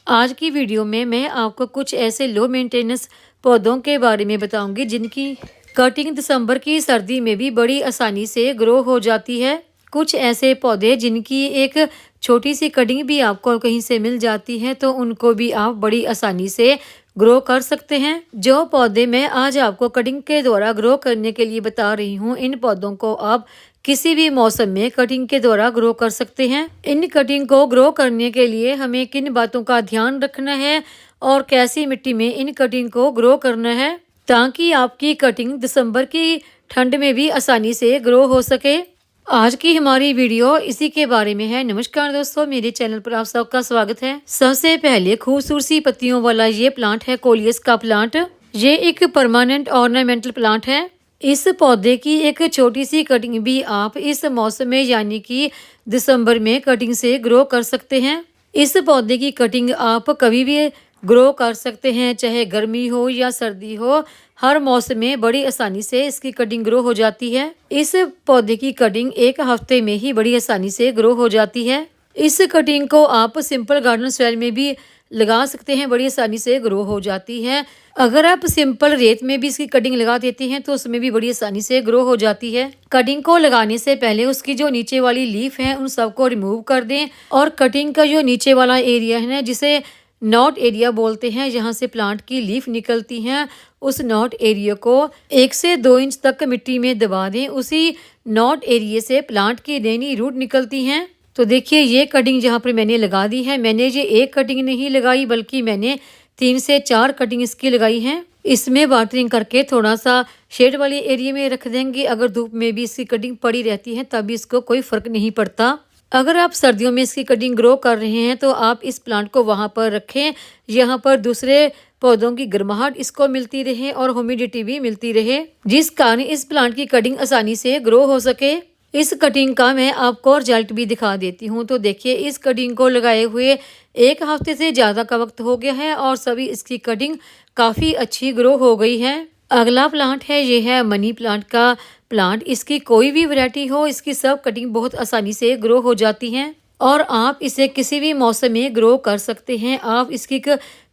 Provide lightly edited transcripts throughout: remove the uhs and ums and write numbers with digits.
आज की वीडियो में मैं आपको कुछ ऐसे लो मेंटेनेंस पौधों के बारे में बताऊंगी जिनकी कटिंग दिसंबर की सर्दी में भी बड़ी आसानी से ग्रो हो जाती है। कुछ ऐसे पौधे जिनकी एक छोटी सी कटिंग भी आपको कहीं से मिल जाती है तो उनको भी आप बड़ी आसानी से ग्रो कर सकते हैं। जो पौधे मैं आज आपको कटिंग के द्वारा ग्रो करने के लिए बता रही हूँ, इन पौधों को आप किसी भी मौसम में कटिंग के द्वारा ग्रो कर सकते हैं। इन कटिंग को ग्रो करने के लिए हमें किन बातों का ध्यान रखना है और कैसी मिट्टी में इन कटिंग को ग्रो करना है ताकि आपकी कटिंग दिसंबर की ठंड में भी आसानी से ग्रो हो सके। आज की हमारी वीडियो इसी के बारे में है। नमस्कार दोस्तों, मेरे चैनल पर आप सबका स्वागत है। सबसे पहले खूबसूरत सी पत्तियों वाला ये प्लांट है कोलियस का प्लांट। ये एक परमानेंट ऑर्नामेंटल प्लांट है। इस पौधे की एक छोटी सी कटिंग भी आप इस मौसम में यानी कि दिसंबर में कटिंग से ग्रो कर सकते हैं। इस पौधे की कटिंग आप कभी भी ग्रो कर सकते हैं, चाहे गर्मी हो या सर्दी हो, हर मौसम में बड़ी आसानी से इसकी कटिंग ग्रो हो जाती है। इस पौधे की कटिंग एक हफ्ते में ही बड़ी आसानी से ग्रो हो जाती है। इस कटिंग को आप सिंपल गार्डन सॉइल में भी लगा सकते हैं, बड़ी आसानी से ग्रो हो जाती है। अगर आप सिंपल रेत में भी इसकी कटिंग लगा देती हैं तो उसमें भी बड़ी आसानी से ग्रो हो जाती है। कटिंग को लगाने से पहले उसकी जो नीचे वाली लीफ है उन सबको रिमूव कर दें और कटिंग का जो नीचे वाला एरिया है ना, जिसे नॉट एरिया बोलते हैं, जहाँ से प्लांट की लीफ निकलती हैं, उस नॉट एरिया को 1 से 2 इंच तक मिट्टी में दबा दें। उसी नॉट एरिया से प्लांट की नई रूट निकलती हैं। तो देखिए ये कटिंग जहाँ पर मैंने लगा दी है, मैंने ये एक कटिंग नहीं लगाई बल्कि मैंने 3 से 4 कटिंग इसकी लगाई हैं। इसमें वाटरिंग करके थोड़ा सा शेड वाले एरिया में रख देंगे। अगर धूप में भी इसकी कटिंग पड़ी रहती है तभी इसको कोई फर्क नहीं पड़ता। अगर आप सर्दियों में इसकी कटिंग ग्रो कर रहे हैं तो आप इस प्लांट को वहां पर रखें यहाँ पर दूसरे पौधों की गर्माहट इसको मिलती रहे और ह्यूमिडिटी भी मिलती रहे, जिस कारण इस प्लांट की कटिंग आसानी से ग्रो हो सके। इस कटिंग का मैं आपको रिजल्ट भी दिखा देती हूँ। तो देखिए इस कटिंग को लगाए हुए 1 हफ्ते से ज़्यादा का वक्त हो गया है और सभी इसकी कटिंग काफ़ी अच्छी ग्रो हो गई है। अगला प्लांट है, ये है मनी प्लांट का प्लांट। इसकी कोई भी वैरायटी हो, इसकी सब कटिंग बहुत आसानी से ग्रो हो जाती हैं और आप इसे किसी भी मौसम में ग्रो कर सकते हैं। आप इसकी एक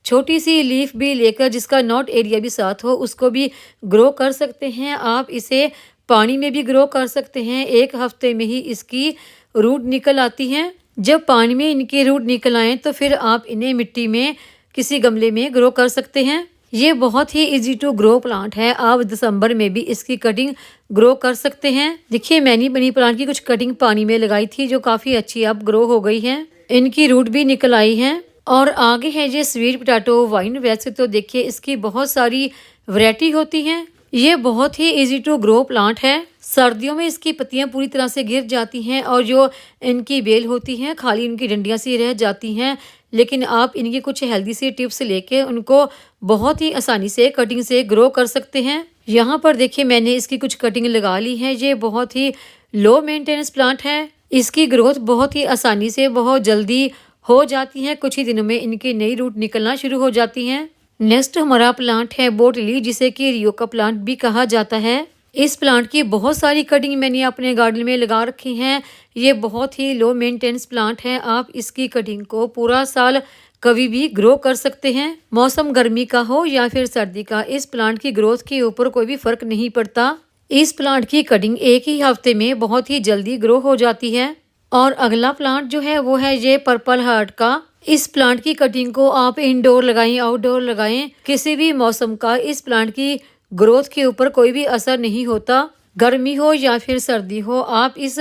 छोटी सी लीफ भी लेकर जिसका नॉट एरिया भी साथ हो उसको भी ग्रो कर सकते हैं। आप इसे पानी में भी ग्रो कर सकते हैं। 1 हफ्ते में ही इसकी रूट निकल आती हैं। जब पानी में इनकी रूट निकल आए तो फिर आप इन्हें मिट्टी में किसी गमले में ग्रो कर सकते हैं। ये बहुत ही इजी टू ग्रो प्लांट है। आप दिसंबर में भी इसकी कटिंग ग्रो कर सकते हैं। देखिए मैंने मनी प्लांट की कुछ कटिंग पानी में लगाई थी जो काफ़ी अच्छी अब ग्रो हो गई है। इनकी रूट भी निकल आई है। और आगे है ये स्वीट पोटैटो वाइन। वैसे तो देखिए इसकी बहुत सारी वैरायटी होती हैं। ये बहुत ही इजी टू ग्रो प्लांट है। सर्दियों में इसकी पत्तियां पूरी तरह से गिर जाती हैं और जो इनकी बेल होती हैं खाली इनकी डंडियां सी रह जाती हैं, लेकिन आप इनकी कुछ हेल्दी सी टिप्स लेके उनको बहुत ही आसानी से कटिंग से ग्रो कर सकते हैं। यहाँ पर देखिए मैंने इसकी कुछ कटिंग लगा ली है। ये बहुत ही लो मेंटेनेंस प्लांट है। इसकी ग्रोथ बहुत ही आसानी से बहुत जल्दी हो जाती है। कुछ ही दिनों में इनकी नई रूट निकलना शुरू हो जाती हैं। नेक्स्ट हमारा प्लांट है बोट लिली, जिसे कि रियो का प्लांट भी कहा जाता है। इस प्लांट की बहुत सारी कटिंग मैंने अपने गार्डन में लगा रखी हैं। ये बहुत ही लो मेंटेनेंस प्लांट है। आप इसकी कटिंग को पूरा साल कभी भी ग्रो कर सकते हैं। मौसम गर्मी का हो या फिर सर्दी का, इस प्लांट की ग्रोथ के ऊपर कोई भी फर्क नहीं पड़ता। इस प्लांट की कटिंग 1 ही हफ्ते में बहुत ही जल्दी ग्रो हो जाती है। और अगला प्लांट जो है वो है ये पर्पल हार्ट का। इस प्लांट की कटिंग को आप इंडोर लगाएं, आउटडोर लगाएं, किसी भी मौसम का इस प्लांट की ग्रोथ के ऊपर कोई भी असर नहीं होता। गर्मी हो या फिर सर्दी हो, आप इस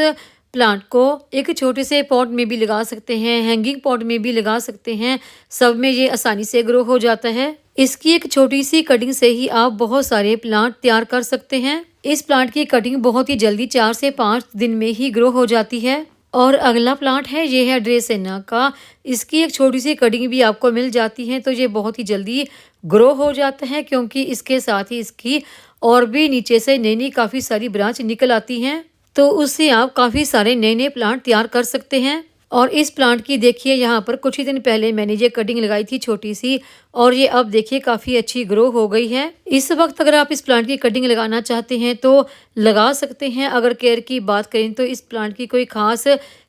प्लांट को एक छोटे से पॉट में भी लगा सकते हैं, हैंगिंग पॉट में भी लगा सकते हैं। सब में ये आसानी से ग्रो हो जाता है। इसकी एक छोटी सी कटिंग से ही आप बहुत सारे प्लांट तैयार कर सकते हैं। इस प्लांट की कटिंग बहुत ही जल्दी 4 से 5 दिन में ही ग्रो हो जाती है। और अगला प्लांट है, ये है ड्रेसेना का। इसकी एक छोटी सी कटिंग भी आपको मिल जाती है तो ये बहुत ही जल्दी ग्रो हो जाता है, क्योंकि इसके साथ ही इसकी और भी नीचे से नई नई काफ़ी सारी ब्रांच निकल आती हैं। तो उससे आप काफ़ी सारे नए नए प्लांट तैयार कर सकते हैं। और इस प्लांट की देखिए यहाँ पर कुछ ही दिन पहले मैंने ये कटिंग लगाई थी छोटी सी, और ये अब देखिए काफ़ी अच्छी ग्रो हो गई है। इस वक्त अगर आप इस प्लांट की कटिंग लगाना चाहते हैं तो लगा सकते हैं। अगर केयर की बात करें तो इस प्लांट की कोई ख़ास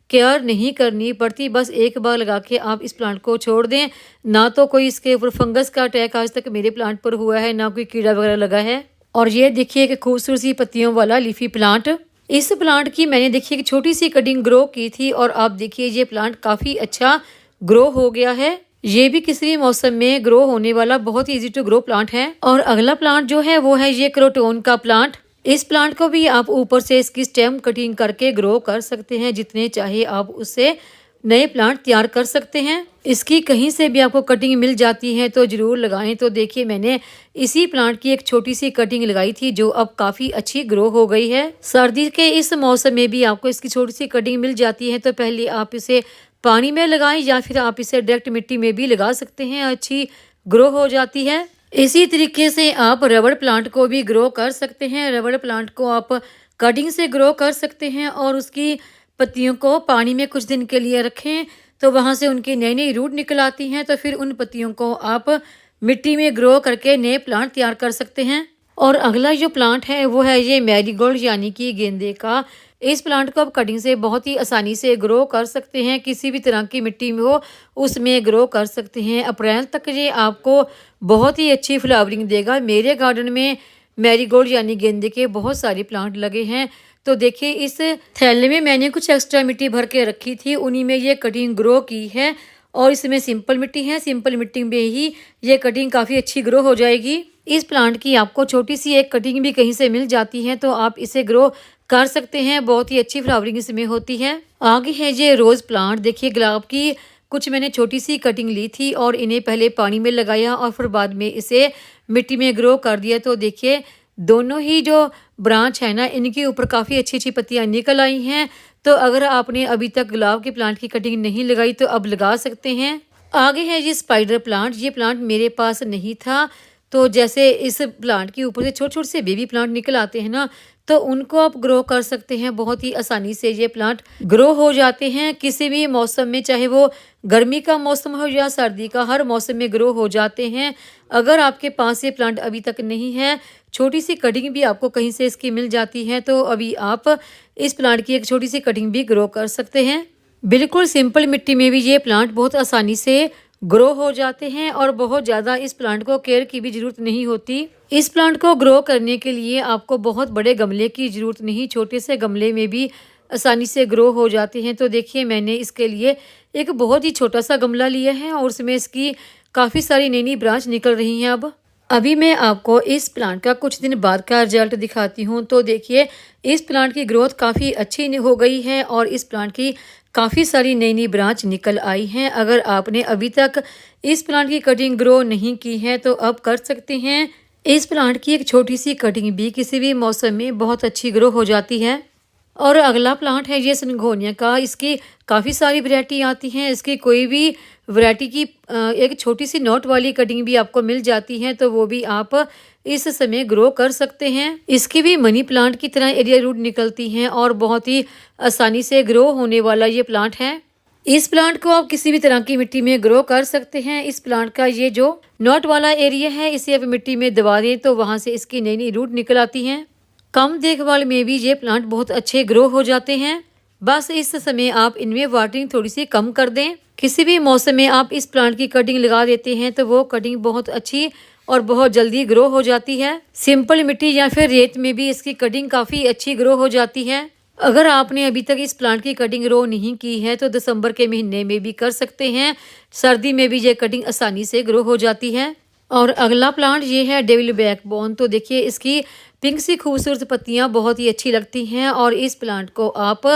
केयर नहीं करनी पड़ती। बस एक बार लगा के आप इस प्लांट को छोड़ दें। ना तो कोई इसके ऊपर फंगस का अटैक आज तक मेरे प्लांट पर हुआ है, ना कोई कीड़ा वगैरह लगा है। और ये देखिए कि खूबसूरत सी पत्तियों वाला लीफी प्लांट। इस प्लांट की मैंने देखिए कि छोटी सी कटिंग ग्रो की थी और आप देखिए ये प्लांट काफ़ी अच्छा ग्रो हो गया है। ये भी किसी भी मौसम में ग्रो होने वाला बहुत ही इजी टू ग्रो प्लांट है। और अगला प्लांट जो है वो है ये क्रोटोन का प्लांट। इस प्लांट को भी आप ऊपर से इसकी स्टेम कटिंग करके ग्रो कर सकते हैं। जितने चाहे आप उससे नए प्लांट तैयार कर सकते हैं। इसकी कहीं से भी आपको कटिंग मिल जाती है तो ज़रूर लगाएं। तो देखिए मैंने इसी प्लांट की एक छोटी सी कटिंग लगाई थी जो अब काफ़ी अच्छी ग्रो हो गई है। सर्दी के इस मौसम में भी आपको इसकी छोटी सी कटिंग मिल जाती है तो पहले आप इसे पानी में लगाएं या फिर आप इसे डायरेक्ट मिट्टी में भी लगा सकते हैं, अच्छी ग्रो हो जाती है। इसी तरीके से आप रबड़ प्लांट को भी ग्रो कर सकते हैं। रबड़ प्लांट को आप कटिंग से ग्रो कर सकते हैं और उसकी पत्तियों को पानी में कुछ दिन के लिए रखें तो वहाँ से उनकी नई नई रूट निकल आती हैं। तो फिर उन पत्तियों को आप मिट्टी में ग्रो करके नए प्लांट तैयार कर सकते हैं। और अगला जो प्लांट है वो है ये मैरीगोल्ड यानी कि गेंदे का। इस प्लांट को आप कटिंग से बहुत ही आसानी से ग्रो कर सकते हैं। किसी भी तरह की मिट्टी में हो उसमें ग्रो कर सकते हैं। अप्रैल तक ये आपको बहुत ही अच्छी फ्लावरिंग देगा। मेरे गार्डन में मैरीगोल्ड यानी गेंदे के बहुत सारे प्लांट लगे हैं। तो देखिए इस थैले में मैंने कुछ एक्स्ट्रा मिट्टी भर के रखी थी, उन्हीं में ये कटिंग ग्रो की है। और इसमें सिंपल मिट्टी है, सिंपल मिट्टी में ही ये कटिंग काफ़ी अच्छी ग्रो हो जाएगी। इस प्लांट की आपको छोटी सी एक कटिंग भी कहीं से मिल जाती है तो आप इसे ग्रो कर सकते हैं। बहुत ही अच्छी फ्लावरिंग इसमें होती है। आगे है ये रोज़ प्लांट। देखिए गुलाब की कुछ मैंने छोटी सी कटिंग ली थी और इन्हें पहले पानी में लगाया और फिर बाद में इसे मिट्टी में ग्रो कर दिया। तो देखिए दोनों ही जो ब्रांच है ना इनके ऊपर काफ़ी अच्छी अच्छी पत्तियां निकल आई हैं। तो अगर आपने अभी तक गुलाब के प्लांट की कटिंग नहीं लगाई तो अब लगा सकते हैं। आगे है ये स्पाइडर प्लांट। ये प्लांट मेरे पास नहीं था तो जैसे इस प्लांट के ऊपर से छोटे छोटे से बेबी प्लांट निकल आते हैं ना तो उनको आप ग्रो कर सकते हैं। बहुत ही आसानी से ये प्लांट ग्रो हो जाते हैं किसी भी मौसम में, चाहे वो गर्मी का मौसम हो या सर्दी का, हर मौसम में ग्रो हो जाते हैं। अगर आपके पास ये प्लांट अभी तक नहीं है, छोटी सी कटिंग भी आपको कहीं से इसकी मिल जाती है तो अभी आप इस प्लांट की एक छोटी सी कटिंग भी ग्रो कर सकते हैं। बिल्कुल सिंपल मिट्टी में भी ये प्लांट बहुत आसानी से ग्रो हो जाते हैं और बहुत ज़्यादा इस प्लांट को केयर की भी ज़रूरत नहीं होती। इस प्लांट को ग्रो करने के लिए आपको बहुत बड़े गमले की ज़रूरत नहीं, छोटे से गमले में भी आसानी से ग्रो हो जाते हैं। तो देखिए मैंने इसके लिए एक बहुत ही छोटा सा गमला लिया है और उसमें इसकी काफ़ी सारी नई नई ब्रांच निकल रही हैं। अब अभी मैं आपको इस प्लांट का कुछ दिन बाद का रिजल्ट दिखाती हूँ। तो देखिए इस प्लांट की ग्रोथ काफ़ी अच्छी हो गई है और इस प्लांट की काफ़ी सारी नई नई ब्रांच निकल आई हैं। अगर आपने अभी तक इस प्लांट की कटिंग ग्रो नहीं की है तो अब कर सकते हैं। इस प्लांट की एक छोटी सी कटिंग भी किसी भी मौसम में बहुत अच्छी ग्रो हो जाती है। और अगला प्लांट है ये सिंगोनिया का। इसकी काफ़ी सारी वैरायटी आती हैं। इसकी कोई भी वैरायटी की एक छोटी सी नोट वाली कटिंग भी आपको मिल जाती है तो वो भी आप इस समय ग्रो कर सकते हैं। इसकी भी मनी प्लांट की तरह एरिया रूट निकलती हैं और बहुत ही आसानी से ग्रो होने वाला ये प्लांट है। इस प्लांट को आप किसी भी तरह की मिट्टी में ग्रो कर सकते हैं। इस प्लांट का ये जो नोट वाला एरिया है इसे आप मिट्टी में दबा दें तो वहाँ से इसकी नई नई रूट निकल आती हैं। कम देखभाल में भी ये प्लांट बहुत अच्छे ग्रो हो जाते हैं। बस इस समय आप इनमें वाटरिंग थोड़ी सी कम कर दें। किसी भी मौसम में आप इस प्लांट की कटिंग लगा देते हैं तो वो कटिंग बहुत अच्छी और बहुत जल्दी ग्रो हो जाती है। सिंपल मिट्टी या फिर रेत में भी इसकी कटिंग काफ़ी अच्छी ग्रो हो जाती है। अगर आपने अभी तक इस प्लांट की कटिंग ग्रो नहीं की है तो दिसंबर के महीने में भी कर सकते हैं। सर्दी में भी ये कटिंग आसानी से ग्रो हो जाती है। और अगला प्लांट ये है डेविल बैकबोन। तो देखिए इसकी पिंक सी खूबसूरत पत्तियां बहुत ही अच्छी लगती हैं और इस प्लांट को आप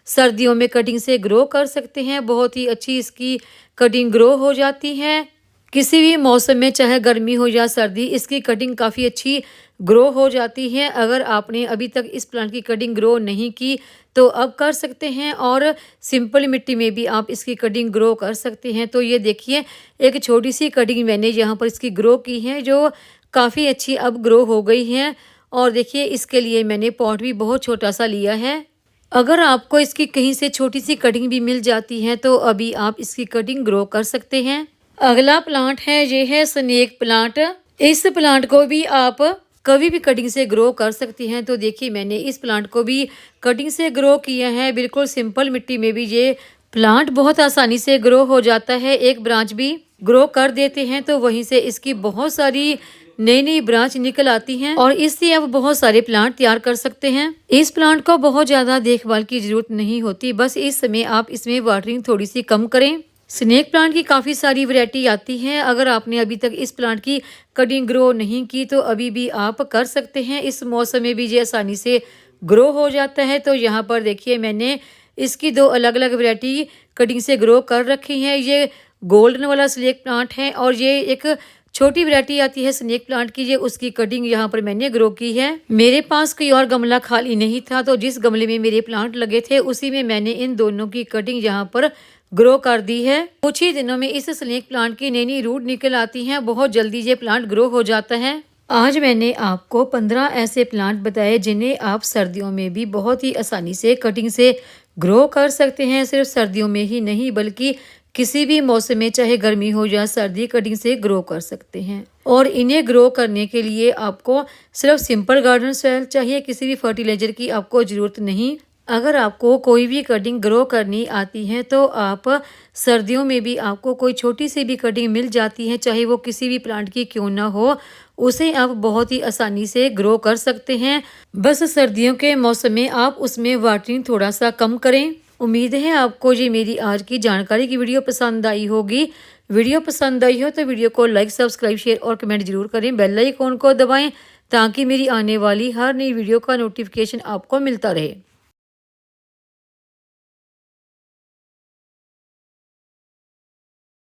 सर्दियों में कटिंग से ग्रो कर सकते हैं। बहुत ही अच्छी इसकी कटिंग ग्रो हो जाती है। किसी भी मौसम में चाहे गर्मी हो या सर्दी इसकी कटिंग काफ़ी अच्छी ग्रो हो जाती है। अगर आपने अभी तक इस प्लांट की कटिंग ग्रो नहीं की तो अब कर सकते हैं और सिंपल मिट्टी में भी आप इसकी कटिंग ग्रो कर सकते हैं। तो ये देखिए एक छोटी सी कटिंग मैंने यहाँ पर इसकी ग्रो की है जो काफ़ी अच्छी अब ग्रो हो गई है। और देखिए इसके लिए मैंने पॉट भी बहुत छोटा सा लिया है। अगर आपको इसकी कहीं से छोटी सी कटिंग भी मिल जाती है तो अभी आप इसकी कटिंग ग्रो कर सकते हैं। अगला प्लांट है ये है स्नेक प्लांट। इस प्लांट को भी आप कभी भी कटिंग से ग्रो कर सकती हैं। तो देखिए मैंने इस प्लांट को भी कटिंग से ग्रो किया है। बिल्कुल सिंपल मिट्टी में भी ये प्लांट बहुत आसानी से ग्रो हो जाता है। एक ब्रांच भी ग्रो कर देते हैं तो वहीं से इसकी बहुत सारी नई नई ब्रांच निकल आती हैं और इससे आप बहुत सारे प्लांट तैयार कर सकते हैं। इस प्लांट को बहुत ज्यादा देखभाल की जरूरत नहीं होती, बस इस समय आप इसमें वाटरिंग थोड़ी सी कम करें। स्नेक प्लांट की काफ़ी सारी वैरायटी आती है। अगर आपने अभी तक इस प्लांट की कटिंग ग्रो नहीं की तो अभी भी आप कर सकते हैं। इस मौसम में भी ये आसानी से ग्रो हो जाता है। तो यहाँ पर देखिए मैंने इसकी 2 अलग अलग वैरायटी कटिंग से ग्रो कर रखी हैं। ये गोल्डन वाला स्नेक प्लांट है और ये एक छोटी वैरायटी आती है स्नेक प्लांट की, ये उसकी कटिंग यहाँ पर मैंने ग्रो की है। मेरे पास कोई और गमला खाली नहीं था तो जिस गमले में मेरे प्लांट लगे थे उसी में मैंने इन दोनों की कटिंग यहाँ पर ग्रो कर दी है। कुछ ही दिनों में इस स्नेक प्लांट की नई नई रूट निकल आती हैं, बहुत जल्दी ये प्लांट ग्रो हो जाता है। आज मैंने आपको 15 ऐसे प्लांट बताए जिन्हें आप सर्दियों में भी बहुत ही आसानी से कटिंग से ग्रो कर सकते हैं। सिर्फ सर्दियों में ही नहीं बल्कि किसी भी मौसम में, चाहे गर्मी हो या सर्दी, कटिंग से ग्रो कर सकते हैं। और इन्हें ग्रो करने के लिए आपको सिर्फ सिंपल गार्डन सॉइल चाहिए, किसी भी फर्टिलाइजर की आपको ज़रूरत नहीं। अगर आपको कोई भी कटिंग ग्रो करनी आती है तो आप सर्दियों में भी आपको कोई छोटी सी भी कटिंग मिल जाती है, चाहे वो किसी भी प्लांट की क्यों ना हो, उसे आप बहुत ही आसानी से ग्रो कर सकते हैं। बस सर्दियों के मौसम में आप उसमें वाटरिंग थोड़ा सा कम करें। उम्मीद है आपको ये मेरी आज की जानकारी की वीडियो पसंद आई होगी। वीडियो पसंद आई हो तो वीडियो को लाइक, सब्सक्राइब, शेयर और कमेंट जरूर करें। बेल आइकन को दबाएं ताकि मेरी आने वाली हर नई वीडियो का नोटिफिकेशन आपको मिलता रहे।